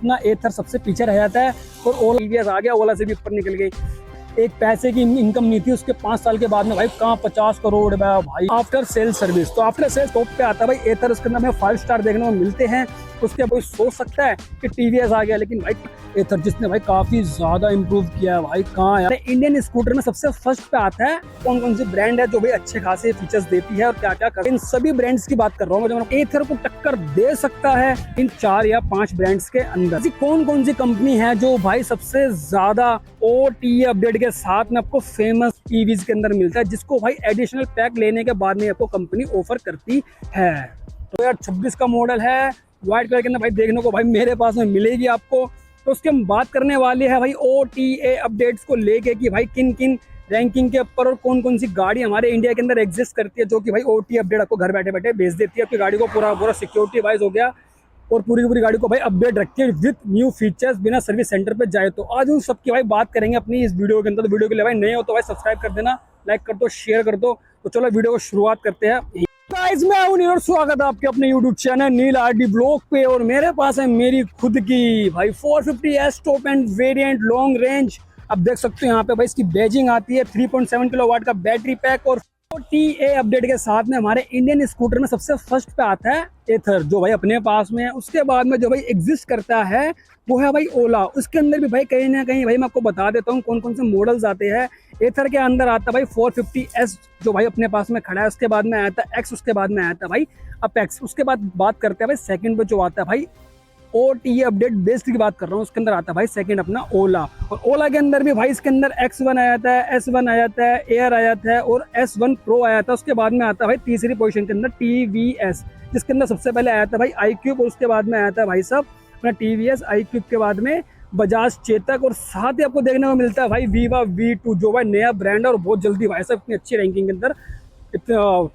अपना एथर सबसे पीछे रह जाता है और ओला टीवीएस आ गया, ओला से भी ऊपर निकल गई। एक पैसे की इनकम नहीं थी, उसके 5 साल के बाद में भाई कहाँ 50 करोड़ भाई आफ्टर सेल सर्विस। तो आफ्टर सेल टॉप पे आता है भाई एथर, उसके अंदर हमें 5 स्टार देखने को मिलते हैं। उसके कोई सोच सकता है कि टीवीएस आ गया, लेकिन भाई एथर जिसने भाई काफी ज्यादा इंप्रूव किया है भाई। कहाँ यार इंडियन स्कूटर में सबसे फर्स्ट पे आता है कौन कौन सी ब्रांड है जो भाई अच्छे खासे फीचर्स देती है और क्या क्या कर, इन सभी ब्रांड्स की बात कर रहा हूँ जो एथर को टक्कर दे सकता है इन 4 या 5 ब्रांड्स के अंदर। ऐसी कौन कौन सी कंपनी है जो भाई सबसे ज्यादा OTA अपडेट के साथ में आपको फेमस ईवीज के अंदर मिलता है, जिसको भाई एडिशनल पैक लेने के बाद में आपको कंपनी ऑफर करती है। तो यार 26 का मॉडल है, व्हाइट कलर के अंदर भाई देखने को भाई मेरे पास में मिलेगी आपको। तो उसके हम बात करने वाले हैं भाई OTA अपडेट्स को लेके कि भाई किन किन रैंकिंग के ऊपर और कौन कौन सी गाड़ी हमारे इंडिया के अंदर एग्जिस्ट करती है जो कि भाई OTA अपडेट आपको घर बैठे बैठे भेज देती है। आपकी गाड़ी को पूरा सिक्योरिटी वाइज हो गया और पूरी की पूरी गाड़ी को भाई अपडेट रखिए विद न्यू फीचर्स, बिना सर्विस सेंटर पे जाए। तो आज उन सबकी भाई बात करेंगे अपनी इस वीडियो के अंदर। तो वीडियो के लिए भाई नए हो तो भाई सब्सक्राइब कर देना, लाइक कर दो, शेयर कर दो। तो चलो वीडियो को शुरुआत करते हैं। गाइस मैं हूं नील और स्वागत है आपके अपने YouTube चैनल नील RD ब्लॉग पे। और मेरे पास है मेरी खुद की भाई 450S top end variant long range. आप देख सकते हो यहाँ पे भाई इसकी बैजिंग आती है, 3.7 किलोवाट का बैटरी पैक। और OTA अपडेट के साथ में हमारे इंडियन स्कूटर में सबसे फर्स्ट पे आता है एथर जो भाई अपने पास में है। उसके बाद में जो भाई एग्जिस्ट करता है वो है भाई ओला। उसके अंदर भी भाई कहीं ना कहीं भाई मैं आपको बता देता हूँ कौन कौन से मॉडल्स आते हैं। एथर के अंदर आता है भाई 450S जो भाई अपने पास में खड़ा है। उसके बाद में आता है X, उसके बाद में आता है भाई अपेक्स। उसके बाद बात करते हैं भाई सेकंड पे जो आता है भाई OTA अपडेट बेस्ड की बात कर रहा हूँ, उसके अंदर आता है भाई सेकंड अपना ओला। और ओला के अंदर भी भाई इसके अंदर X1 आ जाता है, S1 आ जाता है, एयर आ जाता है और S1 Pro आ जाता है। उसके बाद में आता है भाई तीसरी पोजीशन के अंदर TVS, जिसके अंदर सबसे पहले आया था भाई iQube और उसके बाद में आया था भाई सब अपना TVS। iQube के बाद में बजाज चेतक और साथ ही आपको देखने को मिलता है भाई Viva V2 जो भाई नया ब्रांड है और बहुत जल्दी भाई साहब इतनी अच्छी रैंकिंग के अंदर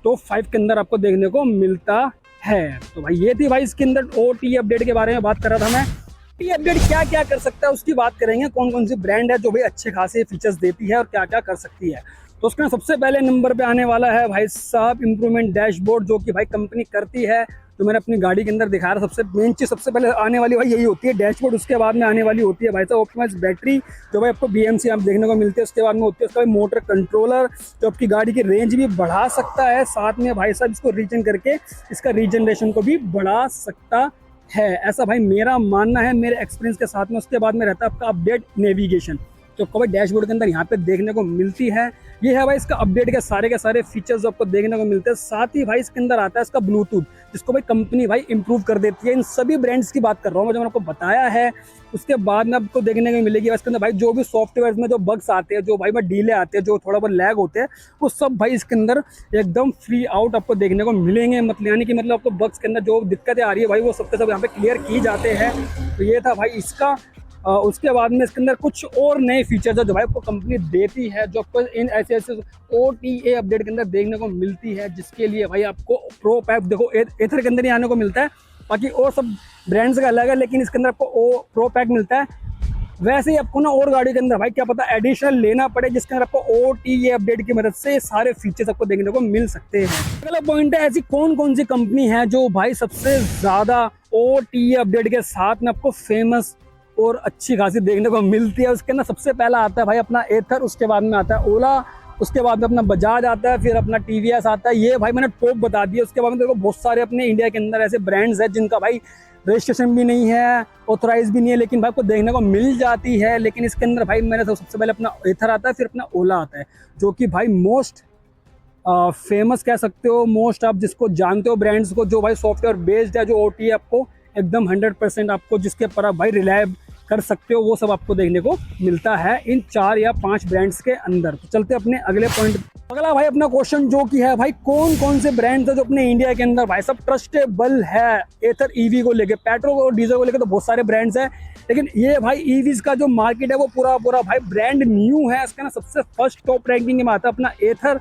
टॉप 5 के अंदर आपको देखने को मिलता है। तो भाई ये थी भाई इसके अंदर OTA अपडेट के बारे में बात कर रहा था मैं। OTA अपडेट क्या क्या कर सकता है उसकी बात करेंगे, कौन कौन सी ब्रांड है जो भाई अच्छे खासे फीचर्स देती है और क्या क्या कर सकती है। तो उसका सबसे पहले नंबर पे आने वाला है भाई साहब इंप्रूवमेंट डैशबोर्ड जो कि भाई कंपनी करती है। तो मैंने अपनी गाड़ी के अंदर दिखा रहा, सबसे मेन चीज सबसे पहले आने वाली भाई यही होती है डैशबोर्ड। उसके बाद में आने वाली होती है भाई साहब ऑप्टिमाइज बैटरी जो भाई आपको BMC आप देखने को मिलती है। उसके बाद में होती है उसका मोटर कंट्रोलर जो आपकी गाड़ी की रेंज भी बढ़ा सकता है, साथ में भाई साहब इसको रीजन करके इसका रीजनरेशन को भी बढ़ा सकता है। ऐसा भाई मेरा मानना है मेरे एक्सपीरियंस के साथ में। उसके बाद में रहता है आपका अपडेट नेविगेशन जो आपको भाई डैशबोर्ड के अंदर यहाँ पे देखने को मिलती है। ये है भाई इसका अपडेट के सारे फीचर्स जो आपको देखने को मिलते हैं। साथ ही भाई इसके अंदर आता है इसका ब्लूटूथ जिसको भाई कंपनी भाई इंप्रूव कर देती है। इन सभी ब्रांड्स की बात कर रहा हूँ जो मैंने आपको बताया है। उसके बाद में आपको देखने को मिलेगी इसके अंदर भाई जो भी सॉफ्टवेयर में जो बग्स आते हैं, जो भाई में डीले आते हैं, जो थोड़ा बहुत लैग होते हैं, वो सब भाई इसके अंदर एकदम फ्री आउट आपको देखने को मिलेंगे। मतलब यानी कि मतलब आपको बग्स के अंदर जो दिक्कतें आ रही है भाई वो सबके सब यहाँ पे क्लियर की जाते हैं। तो ये था भाई इसका। उसके बाद में इसके अंदर कुछ और नए फीचर्स है जो भाई आपको कंपनी देती है, जो आपको इन ऐसे OTA अपडेट के अंदर देखने को मिलती है, जिसके लिए भाई आपको प्रो पैक देखो एथर के अंदर ही आने को मिलता है। बाकी और सब ब्रांड्स का अलग है, लेकिन इसके अंदर आपको प्रो पैक मिलता है। वैसे ही आपको ना और गाड़ी के अंदर भाई क्या पता एडिशनल लेना पड़े, जिसके अंदर आपको OTA अपडेट की मदद से सारे फीचर्स आपको देखने को मिल सकते हैं। अगला पॉइंट है ऐसी कौन कौन सी कंपनी है जो भाई सबसे ज्यादा OTA अपडेट के साथ में आपको फेमस और अच्छी खासी देखने को मिलती है। उसके अंदर सबसे पहला आता है भाई अपना एथर, उसके बाद में आता है ओला, उसके बाद में अपना बजाज आता है, फिर अपना TVS आता है। ये भाई मैंने टॉप बता दिया। उसके बाद में देखो बहुत सारे अपने इंडिया के अंदर ऐसे ब्रांड्स हैं जिनका भाई रजिस्ट्रेशन भी नहीं है, ऑथराइज भी नहीं है, लेकिन भाई आपको देखने को मिल जाती है। लेकिन इसके अंदर भाई मैंने तो सबसे पहले अपना एथर आता है, फिर अपना ओला आता है जो कि भाई मोस्ट फेमस कह सकते हो, मोस्ट आप जिसको जानते हो ब्रांड्स को, जो भाई सॉफ्टवेयर बेस्ड है, जो OTA आपको एकदम 100% आपको जिसके पर आप भाई रिलाय कर सकते हो, वो सब आपको देखने को मिलता है इन 4 या 5 ब्रांड्स के अंदर। तो चलते अपने अगले पॉइंट। अगला भाई अपना क्वेश्चन जो कि है भाई कौन कौन से ब्रांड्स है जो अपने इंडिया के अंदर भाई सब ट्रस्टेबल है एथर EV को लेके। पेट्रोल और डीजल को लेके तो बहुत सारे ब्रांड्स हैं, लेकिन ये भाई EVs का जो मार्केट है वो पूरा भाई ब्रांड न्यू है। इसका ना सबसे फर्स्ट टॉप रैंकिंग में आता है अपना एथर।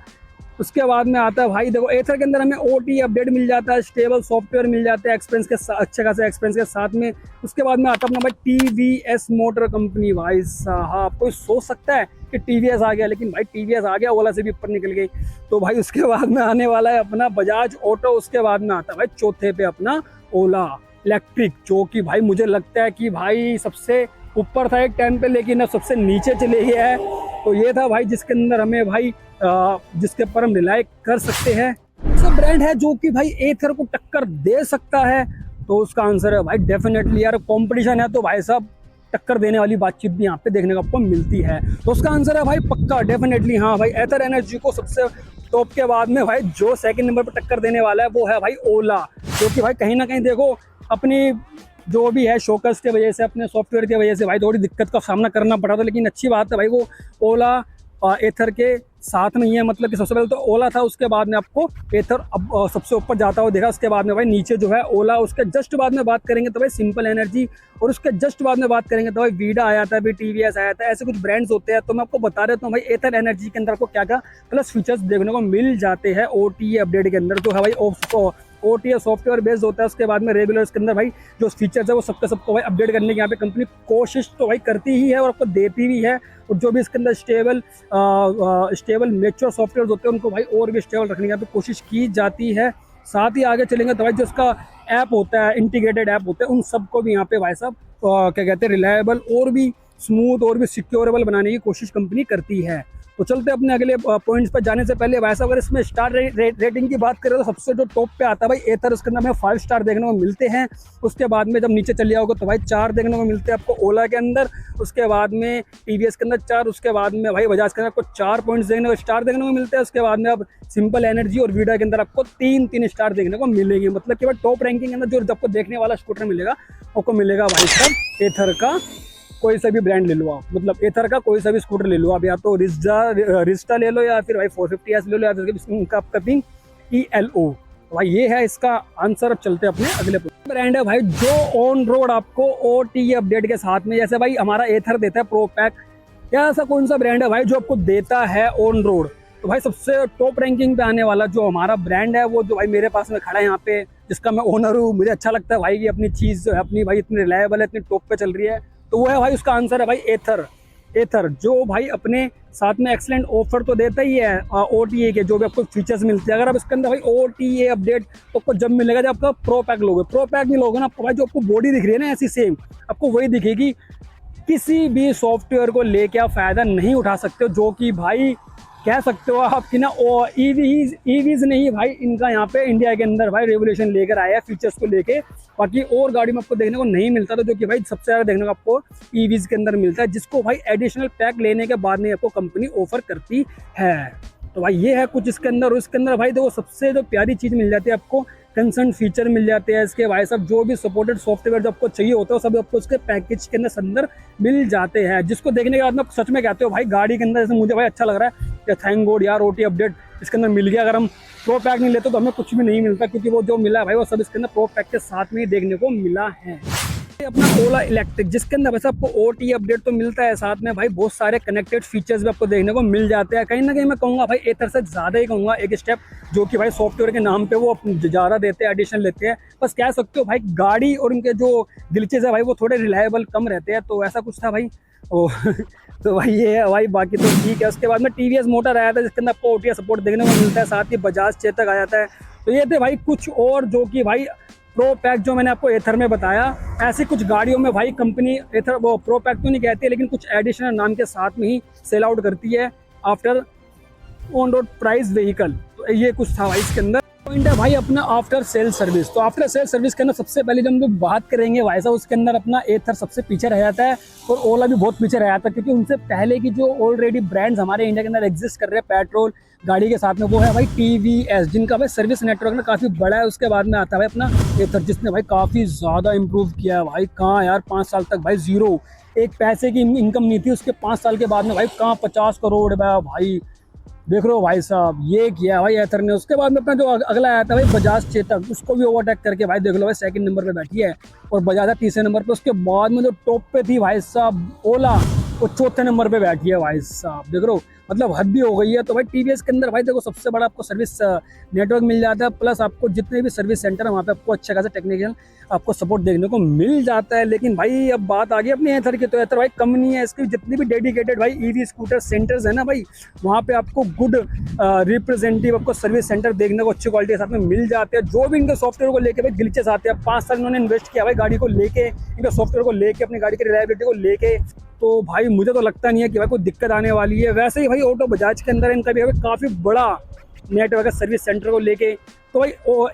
उसके बाद में आता है भाई देखो एथर के अंदर हमें OTA अपडेट मिल जाता है, स्टेबल सॉफ्टवेयर मिल जाता है एक्सपेंस के अच्छे खासे एक्सपेंस के साथ में। उसके बाद में आता है अपना भाई TVS मोटर कंपनी। भाई साहब कोई सोच सकता है कि TVS आ गया, लेकिन भाई TVS आ गया, ओला से भी ऊपर निकल गई। तो भाई उसके बाद में आने वाला है अपना बजाज ऑटो। उसके बाद में आता है भाई चौथे पे अपना ओला। इलेक्ट्रिक, जो कि भाई मुझे लगता है कि भाई सबसे ऊपर था एक टाइम पे, लेकिन अब सबसे नीचे चले गया है। तो ये था भाई जिसके अंदर हमें भाई जिसके ऊपर हम रिलाई कर सकते हैं। सब ब्रांड है जो कि भाई एथर को टक्कर दे सकता है, तो उसका आंसर है भाई डेफिनेटली यार, कंपटीशन है तो भाई साहब टक्कर देने वाली बातचीत भी यहाँ पे देखने को आपको मिलती है। तो उसका आंसर है भाई पक्का डेफिनेटली हाँ भाई, एथर एनर्जी को सबसे टॉप के बाद में भाई जो सेकंड नंबर पर टक्कर देने वाला है वो है भाई ओला, जो कि भाई कहीं ना कहीं देखो अपनी जो भी है शोकस के वजह से, अपने सॉफ्टवेयर की वजह से भाई थोड़ी दिक्कत का सामना करना पड़ा था, लेकिन अच्छी बात है भाई वो ओला एथर के साथ में ही है। मतलब कि सबसे पहले तो ओला था, उसके बाद में आपको एथर अब सबसे ऊपर जाता हुआ देखा, उसके बाद में भाई नीचे जो है ओला, उसके जस्ट बाद में बात करेंगे तो भाई सिंपल एनर्जी, और उसके जस्ट बाद में बात करेंगे तो भाई वीडा आया था, भाई टीवीएस आया था, ऐसे कुछ ब्रांड्स होते हैं। तो मैं आपको बता देता हूँ भाई एथर एनर्जी के अंदर आपको क्या क्या प्लस फीचर्स देखने को मिल जाते हैं ओटीए अपडेट के अंदर, जो है भाई ओटीए सॉफ्टवेयर बेस्ड होता है। उसके बाद में रेगुलर इसके अंदर भाई जो फीचर्स है वो सबको भाई अपडेट करने की यहाँ पे कंपनी कोशिश तो भाई करती ही है और आपको देती भी है, और जो भी इसके अंदर स्टेबल मेच्योर सॉफ्टवेयर होते हैं उनको भाई और भी स्टेबल रखने की यहाँ पे कोशिश की जाती है। साथ ही आगे चलेंगे तो भाई जो इसका ऐप होता है, इंटीग्रेटेड ऐप होते हैं, उन सबको भी यहाँ पे भाई साहब क्या कहते हैं रिलायबल और भी स्मूथ और भी सिक्योरेबल बनाने की कोशिश कंपनी करती है। तो चलते अपने अगले पॉइंट्स पर जाने से पहले वैसा अगर इसमें स्टार रेटिंग की बात करें तो सबसे जो टॉप पे आता है भाई एथर, उसके अंदर हमें 5 स्टार देखने को मिलते हैं। उसके बाद में जब नीचे चल जाओगे तो भाई 4 देखने को मिलते हैं आपको ओला के अंदर, उसके बाद में टीवीएस के अंदर 4, उसके बाद में भाई बजाज के अंदर आपको 4 पॉइंट्स देखने को स्टार देखने को मिलते हैं। उसके बाद में अब सिंपल एनर्जी और वीडा के अंदर आपको 3 स्टार देखने को मिलेंगे। मतलब कि भाई टॉप रैंकिंग के अंदर जो आपको देखने वाला स्कूटर मिलेगा आपको मिलेगा भाई साहब एथर का कोई सा भी ब्रांड ले लो आप, मतलब एथर का कोई सा भी स्कूटर ले लो आप, या तो रिस्टा ले लो या फिर भाई 450S ले लो या फिर उनका कपिंग ELO। भाई ये है इसका आंसर। अब चलते अपने अगले ब्रांड है भाई जो ऑन रोड आपको OTA अपडेट के साथ में, जैसे भाई हमारा एथर देता है प्रो पैक, या ऐसा कौन सा ब्रांड है भाई जो आपको देता है ऑन रोड। तो भाई सबसे टॉप रैंकिंग पे आने वाला जो हमारा ब्रांड है वो जो भाई मेरे पास में खड़ा है यहाँ पे, जिसका मैं ओनर हूँ, मुझे अच्छा लगता है भाई कि अपनी चीज़ जो है अपनी भाई इतनी रिलायबल है, इतनी टॉप पे चल रही है, तो वो है भाई उसका आंसर है भाई एथर जो भाई अपने साथ में एक्सलेंट ऑफर तो देता ही है OTA के, जो भी आपको फीचर्स मिलते हैं। अगर आप इसके अंदर भाई OTA अपडेट तो आपको जब मिलेगा जब आपका प्रो पैक लोगे, प्रो पैक नहीं लोगे ना भाई, जो आपको बॉडी दिख रही है ना ऐसी सेम आपको वही दिखेगी। किसी भी सॉफ्टवेयर को लेके आप फ़ायदा नहीं उठा सकते हो, जो कि भाई कह सकते हो आप कि ना ईवीज नहीं भाई, इनका यहाँ पे इंडिया के अंदर भाई रेवोल्यूशन लेकर आया है फीचर्स को लेके, बाकी और गाड़ी में आपको देखने को नहीं मिलता था, जो कि भाई सबसे ज़्यादा देखने को आपको ईवीज के अंदर मिलता है, जिसको भाई एडिशनल पैक लेने के बाद में आपको कंपनी ऑफर करती है। तो भाई ये है कुछ इसके अंदर, और इसके अंदर भाई देखो सबसे जो प्यारी चीज़ मिल जाती है आपको, कंसर्न फीचर मिल जाते हैं इसके भाई साहब, जो भी सपोर्टेड सॉफ्टवेयर जो आपको चाहिए होता है सब आपको उसके पैकेज के अंदर मिल जाते हैं, जिसको देखने के बाद में सच में कहते हो भाई गाड़ी के अंदर जैसे मुझे भाई अच्छा लग रहा है कि थैंक गॉड यार OTA अपडेट इसके अंदर मिल गया। अगर हम प्रो पैक नहीं लेते तो हमें कुछ भी नहीं मिलता, क्योंकि वो जो मिला है भाई वो सब इसके अंदर प्रो पैक के साथ में ही देखने को मिला है। अपना ओला इलेक्ट्रिक जिसके अंदर वैसे आपको OTA अपडेट तो मिलता है, साथ में भाई बहुत सारे कनेक्टेड फीचर्स भी आपको देखने को मिल जाते हैं। कहीं ना कहीं मैं कहूँगा भाई एथर से ज़्यादा ही कहूँगा एक स्टेप, जो कि भाई सॉफ्टवेयर के नाम पे वो ज़्यादा देते हैं, एडिशन लेते हैं, बस कह सकते हो भाई गाड़ी और उनके जो ग्लिचेस है भाई वो थोड़े रिलायबल कम रहते हैं, तो ऐसा कुछ था भाई ओ तो भाई ये है भाई, बाकी तो ठीक है। उसके बाद में TVS मोटर आया था जिसके अंदर आपको OTA सपोर्ट देखने को मिलता है, साथ ही बजाज चेतक आया था। तो ये थे भाई कुछ और जो कि भाई प्रो पैक जो मैंने आपको एथर में बताया, ऐसी कुछ गाड़ियों में भाई कंपनी एथर वो प्रो पैक तो नहीं कहती है, लेकिन कुछ एडिशनल नाम के साथ में ही सेल आउट करती है after on road price vehicle. तो ये कुछ था भाई इसके अंदर। पॉइंट है भाई अपना आफ्टर सेल सर्विस। तो आफ्टर सेल सर्विस के अंदर सबसे पहले जब हम लोग बात करेंगे भाई साहब, उसके अंदर अपना एथर सबसे पीछे रह जाता है और ओला भी बहुत पीछे रह जाता है, क्योंकि उनसे पहले की जो ऑलरेडी ब्रांड्स हमारे इंडिया के अंदर एग्जिस्ट कर रहे हैं पेट्रोल गाड़ी के साथ में, वो है भाई TVS, जिनका भाई सर्विस नेटवर्क ना काफ़ी बड़ा है। उसके बाद में आता है भाई अपना एथर, जिसने भाई काफ़ी ज़्यादा इंप्रूव किया है भाई। कहाँ यार 5 साल तक भाई जीरो, एक पैसे की इनकम नहीं थी, उसके 5 साल के बाद में भाई कहाँ 50 करोड़ भाई देख रहे हो भाई साहब, ये किया भाई एथर ने। उसके बाद में अपना जो अगला आया था भाई बजाज चेतक, उसको भी ओवरटेक करके भाई देख लो भाई सेकंड नंबर पे बैठी है, और बजाज है तीसरे नंबर पे। उसके बाद में जो टॉप पे थी भाई साहब ओला, वो चौथे नंबर पे बैठी है भाई साहब, देख रहे हो, मतलब हद भी हो गई है। तो भाई TVS के अंदर भाई देखो सबसे बड़ा आपको सर्विस नेटवर्क मिल जाता है, प्लस आपको जितने भी सर्विस सेंटर है वहाँ पे आपको अच्छा खासा टेक्निकल आपको सपोर्ट देखने को मिल जाता है। लेकिन भाई अब बात आ गई अपनी एथर की, तो एथर भाई कम नहीं है, इसकी जितनी भी डेडिकेटेड भाई EV स्कूटर सेंटर्स है ना भाई, वहाँ पे आपको गुड रिप्रेजेंटेटिव आपको सर्विस सेंटर देखने को अच्छी क्वालिटी के साथ में मिल जाते हैं। जो भी इनके सॉफ्टवेयर को लेके भाई ग्लिचेस आते हैं, 5 साल इन्होंने इन्वेस्ट किया भाई गाड़ी को लेके, इनके सॉफ्टवेयर को लेके, अपनी गाड़ी की रिलायबिलिटी को लेके, तो भाई मुझे तो लगता नहीं है कि भाई कोई दिक्कत आने वाली है। वैसे ही भाई ऑटो बजाज के अंदर इनका भी काफ़ी बड़ा नेटवर्क है सर्विस सेंटर को लेके। तो भाई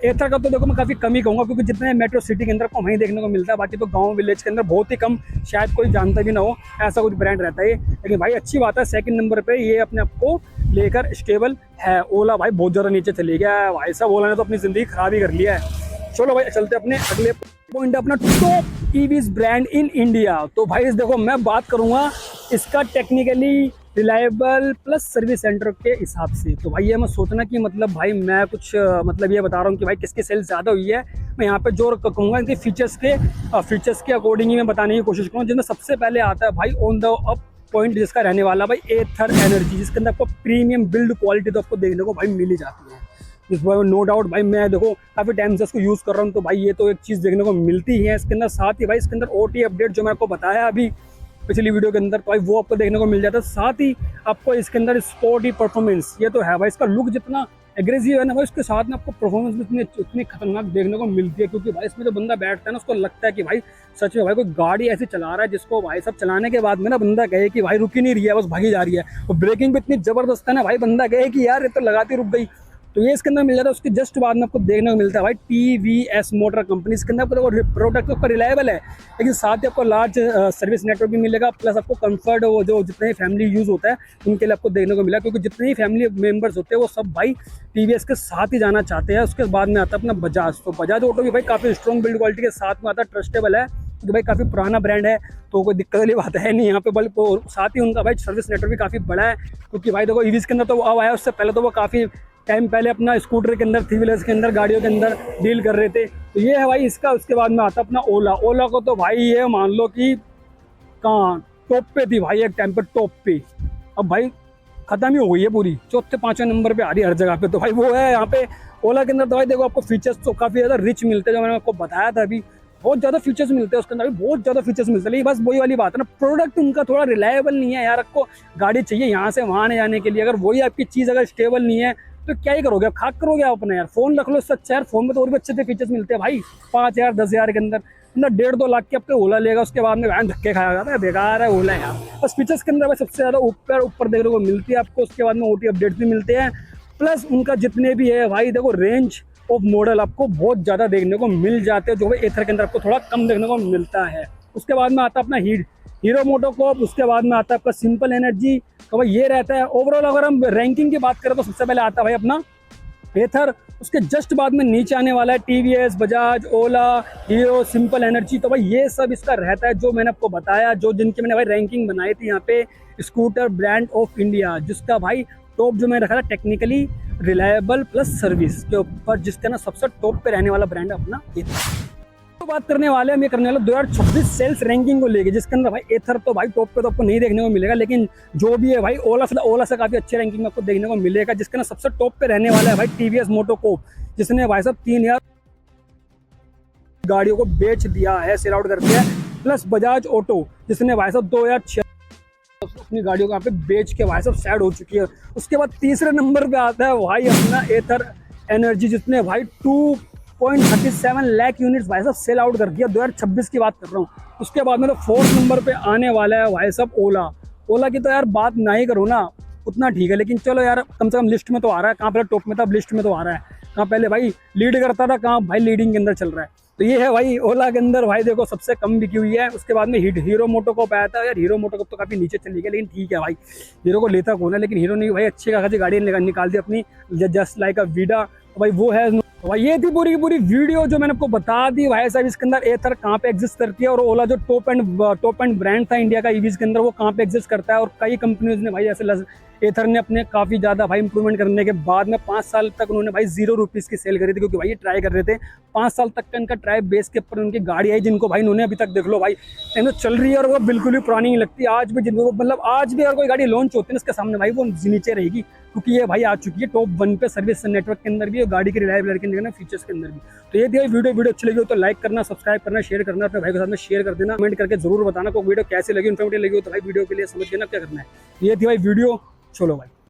एथर का तो देखो मैं काफ़ी कम ही कहूँगा, क्योंकि जितने मेट्रो सिटी के अंदर आपको वहीं देखने को मिलता है, बाकी तो गांव विलेज के अंदर बहुत ही कम, शायद कोई जानता भी ना हो ऐसा कुछ ब्रांड रहता है। लेकिन भाई अच्छी बात है, सेकंड नंबर पे ये अपने आप को लेकर स्टेबल है। ओला भाई बहुत ज़्यादा नीचे चली गया है भाई साहब, ओला ने तो अपनी ज़िंदगी खराब ही कर लिया है। चलो भाई चलते अपने अगले पॉइंट, अपना top EVs brand in India. तो भाई देखो मैं बात करूँगा इसका technically reliable plus service centre के हिसाब से। तो भाई ये मैं सोचना कि मतलब भाई मैं कुछ मतलब ये बता रहा हूँ कि भाई किसकी सेल ज़्यादा हुई है, मैं यहाँ पे जो कहूँगा इनके फीचर्स के अकॉर्डिंग ही मैं बताने की कोशिश करूँ। जिसमें सबसे पहले आता है भाई ऑन द अप पॉइंट, जिसका रहने वाला भाई एथर एनर्जी, जिसके अंदर आपको प्रीमियम बिल्ड क्वालिटी तो आपको देखने को भाई मिल ही जाती है। जिस नो डाउट भाई मैं देखो काफ़ी टाइम से इसको यूज़ कर रहा हूँ, तो भाई ये तो एक चीज़ देखने को मिलती है इसके अंदर। साथ ही भाई इसके अंदर OTA अपडेट जो मैं आपको बताया अभी पिछली वीडियो के अंदर, तो भाई वो आपको देखने को मिल जाता है। साथ ही आपको इसके अंदर स्पोर्टी परफॉर्मेंस, ये तो है भाई, इसका लुक जितना एग्रेसिव है ना भाई, उसके साथ में आपको परफॉर्मेंस भी इतनी खतरनाक देखने को मिलती है। क्योंकि भाई इसमें जो बंदा बैठता है ना, उसको लगता है कि भाई सच में भाई कोई गाड़ी ऐसी चला रहा है जिसको भाई सब चलाने के बाद में ना बंदा कहे कि भाई रुक ही नहीं रही है, बस भागी जा रही है। और ब्रेकिंग भी इतनी ज़बरदस्त है ना भाई, बंदा कहे कि यार ये तो लगाती रुक गई। तो ये इसके अंदर मिल जाता है। उसके जस्ट बाद में आपको देखने को मिलता है भाई TVS मोटर कंपनी। इसके अंदर आपको प्रोडक्ट आपका रिलायबल है, लेकिन साथ ही आपको लार्ज सर्विस नेटवर्क भी मिलेगा, प्लस आपको कंफर्ट वो जो जितने फैमिली यूज़ होता है उनके लिए आपको देखने को मिला। क्योंकि जितने ही फैमिली मेम्बर्स होते हैं वो सब भाई TVS के साथ ही जाना चाहते हैं। उसके बाद में आता है अपना बजाज। तो बजाज ऑटो भी भाई काफ़ी स्ट्रॉन्ग बिल्ड क्वालिटी के साथ में आता है, ट्रस्टेबल है, क्योंकि भाई काफ़ी पुराना ब्रांड है, तो कोई दिक्कत वाली बात है नहीं यहाँ पे। बल्कि साथ ही उनका भाई सर्विस नेटवर्क भी काफ़ी बड़ा है। क्योंकि भाई देखो ईवीज़ के अंदर तो अब आया, उससे पहले तो वो काफ़ी टाइम पहले अपना स्कूटर के अंदर, 3 व्हीलर्स के अंदर, गाड़ियों के अंदर डील कर रहे थे। तो ये है भाई इसका। उसके बाद में आता अपना ओला। ओला को तो भाई ये मान लो कि कहाँ टॉप पे थी भाई, एक टाइम पे टॉप पे, अब भाई खत्म ही हो गई है पूरी, 4थे-5वें नंबर पे आ रही है हर जगह पे। तो भाई वो है यहाँ पे ओला के अंदर। तो भाई देखो आपको फीचर्स तो काफ़ी ज़्यादा रिच मिलते हैं, जो मैंने आपको बताया था अभी, बहुत ज़्यादा फीचर्स मिलते हैं उसके अंदर, बहुत ज़्यादा फीचर्स मिलते हैं। लेकिन बस वही वाली बात है ना, प्रोडक्ट उनका थोड़ा रिलायबल नहीं है यार। आपको गाड़ी चाहिए यहाँ से वहाँ आने जाने के लिए, अगर वही आपकी चीज़ अगर स्टेबल नहीं है तो क्या ही करोगे, आप खाक करोगे आप अपना यार। फ़ोन रख लो इससे अच्छा यार, फ़ोन में तो और भी अच्छे अच्छे फीचर्स मिलते हैं भाई। 5,000 10,000 के अंदर 1.5-2 लाख के आपके ओला लेगा, उसके बाद में वैन धक्के खाया जाता है, बेकार है ओला यार। बस फीचर्स के अंदर भाई सबसे ज़्यादा ऊपर देखने को मिलती है आपको। उसके बाद में OTA अपडेट्स भी मिलते हैं, प्लस उनका जितने भी है भाई देखो रेंज ऑफ मॉडल आपको बहुत ज़्यादा देखने को मिल जाते हैं, जो भाई एथर के अंदर आपको थोड़ा कम देखने को मिलता है। उसके बाद में आता है अपना हीरो मोटोकॉर्प। उसके बाद में आता है आपका सिंपल एनर्जी। तो भाई ये रहता है ओवरऑल। अगर हम रैंकिंग की बात करें तो सबसे पहले आता है भाई अपना एथर, उसके जस्ट बाद में नीचे आने वाला है TVS, बजाज, ओला, हीरो, सिंपल एनर्जी। तो भाई ये सब इसका रहता है जो मैंने आपको बताया, जो जिनकी मैंने भाई रैंकिंग बनाई थी यहाँ पे स्कूटर ब्रांड ऑफ इंडिया, जिसका भाई टॉप जो मैंने रखा था टेक्निकली रिलायबल प्लस सर्विस के ऊपर, जिसका ना सबसे टॉप पे रहने वाला ब्रांड है अपना एथर। तो बात करने वाले हम ये करने वाले 2026 सेल्स रैंकिंग को लेके, जिसके अंदर भाई एथर तो भाई टॉप पे तो आपको नहीं देखने को मिलेगा, लेकिन जो भी है भाई ओला से काफ़ी अच्छे रैंकिंग में आपको देखने को मिलेगा। जिसके ना सबसे टॉप पे रहने वाला है भाई TVS मोटोकॉर्प, जिसने भाई साहब 3,000 गाड़ियों को बेच दिया है, सेल आउट कर दिया है। प्लस बजाज ऑटो, जिसने भाई साहब 2006 अपनी गाड़ियों को यहाँ पे बेच के भाई साहब साइड हो चुकी है। उसके बाद तीसरे नंबर पे आता है भाई अपना एथर एनर्जी, जिसने भाई 2.37 लाख यूनिट्स भाई साहब सेल आउट कर दिया, 2026 की बात कर रहा हूँ। उसके बाद में तो 4th नंबर पे आने वाला है भाई साहब ओला की तो यार बात ना ही करो ना, उतना ठीक है, लेकिन चलो यार कम से कम लिस्ट में तो आ रहा है। कहाँ पहले टॉप में था, अब लिस्ट में तो आ रहा है। कहाँ पहले भाई लीड करता था, कहाँ भाई लीडिंग के अंदर चल रहा है। तो ये है भाई ओला के अंदर भाई देखो सबसे कम बिकी हुई है। उसके बाद में हीरो मोटोकॉर्प आया था यार, हीरो मोटोकॉर्प तो काफ़ी नीचे चली गया, लेकिन ठीक है भाई, हीरो को लेता कौन है, लेकिन हीरो ने भाई अच्छी खासी गाड़ी निकाल दी अपनी, जस्ट लाइक अ वीडा। तो भाई वो है भाई। ये थी पूरी की पूरी वीडियो जो मैंने आपको बता दी भाई साहब, इसके अंदर एथर कहाँ पे एग्जिस्ट करती है, और ओला जो टॉप एंड ब्रांड था इंडिया का ईवीज के अंदर, वो कहाँ पे एग्जिस्ट करता है। और कई कंपनीज ने भाई ऐसे एथर ने अपने काफ़ी ज़्यादा भाई इंप्रूवमेंट करने के बाद में 5 साल तक उन्होंने भाई 0 रुपीज़ की सेल करी थी, क्योंकि भाई ये ट्राई कर रहे थे। 5 साल तक का इनका ट्राई बेस के ऊपर उनकी गाड़ी आई, जिनको भाई उन्होंने अभी तक देख लो भाई तो चल रही है, और वो बिल्कुल भी पुरानी नहीं लगती। आज भी जिनको मतलब आज भी अगर कोई गाड़ी लॉन्च होती है इसके सामने भाई वो नीचे रहेगी, क्योंकि ये भाई आ चुकी है टॉप 1 पे सर्विस नेटवर्क के अंदर भी और गाड़ी की रिलायबिलिटी के अंदर, फीचर्स के अंदर भी। तो ये थी वीडियो अच्छी लगी हो तो लाइक करना, सब्सक्राइब करना, शेयर करना, अपने भाई के साथ में शेयर कर देना, कमेंट करके जरूर बताना को वीडियो कैसे लगी, इन्फॉर्मेटिव लगी हो तो भाई वीडियो के लिए समझ लेना क्या करना है। ये थी भाई वीडियो, चलो भाई।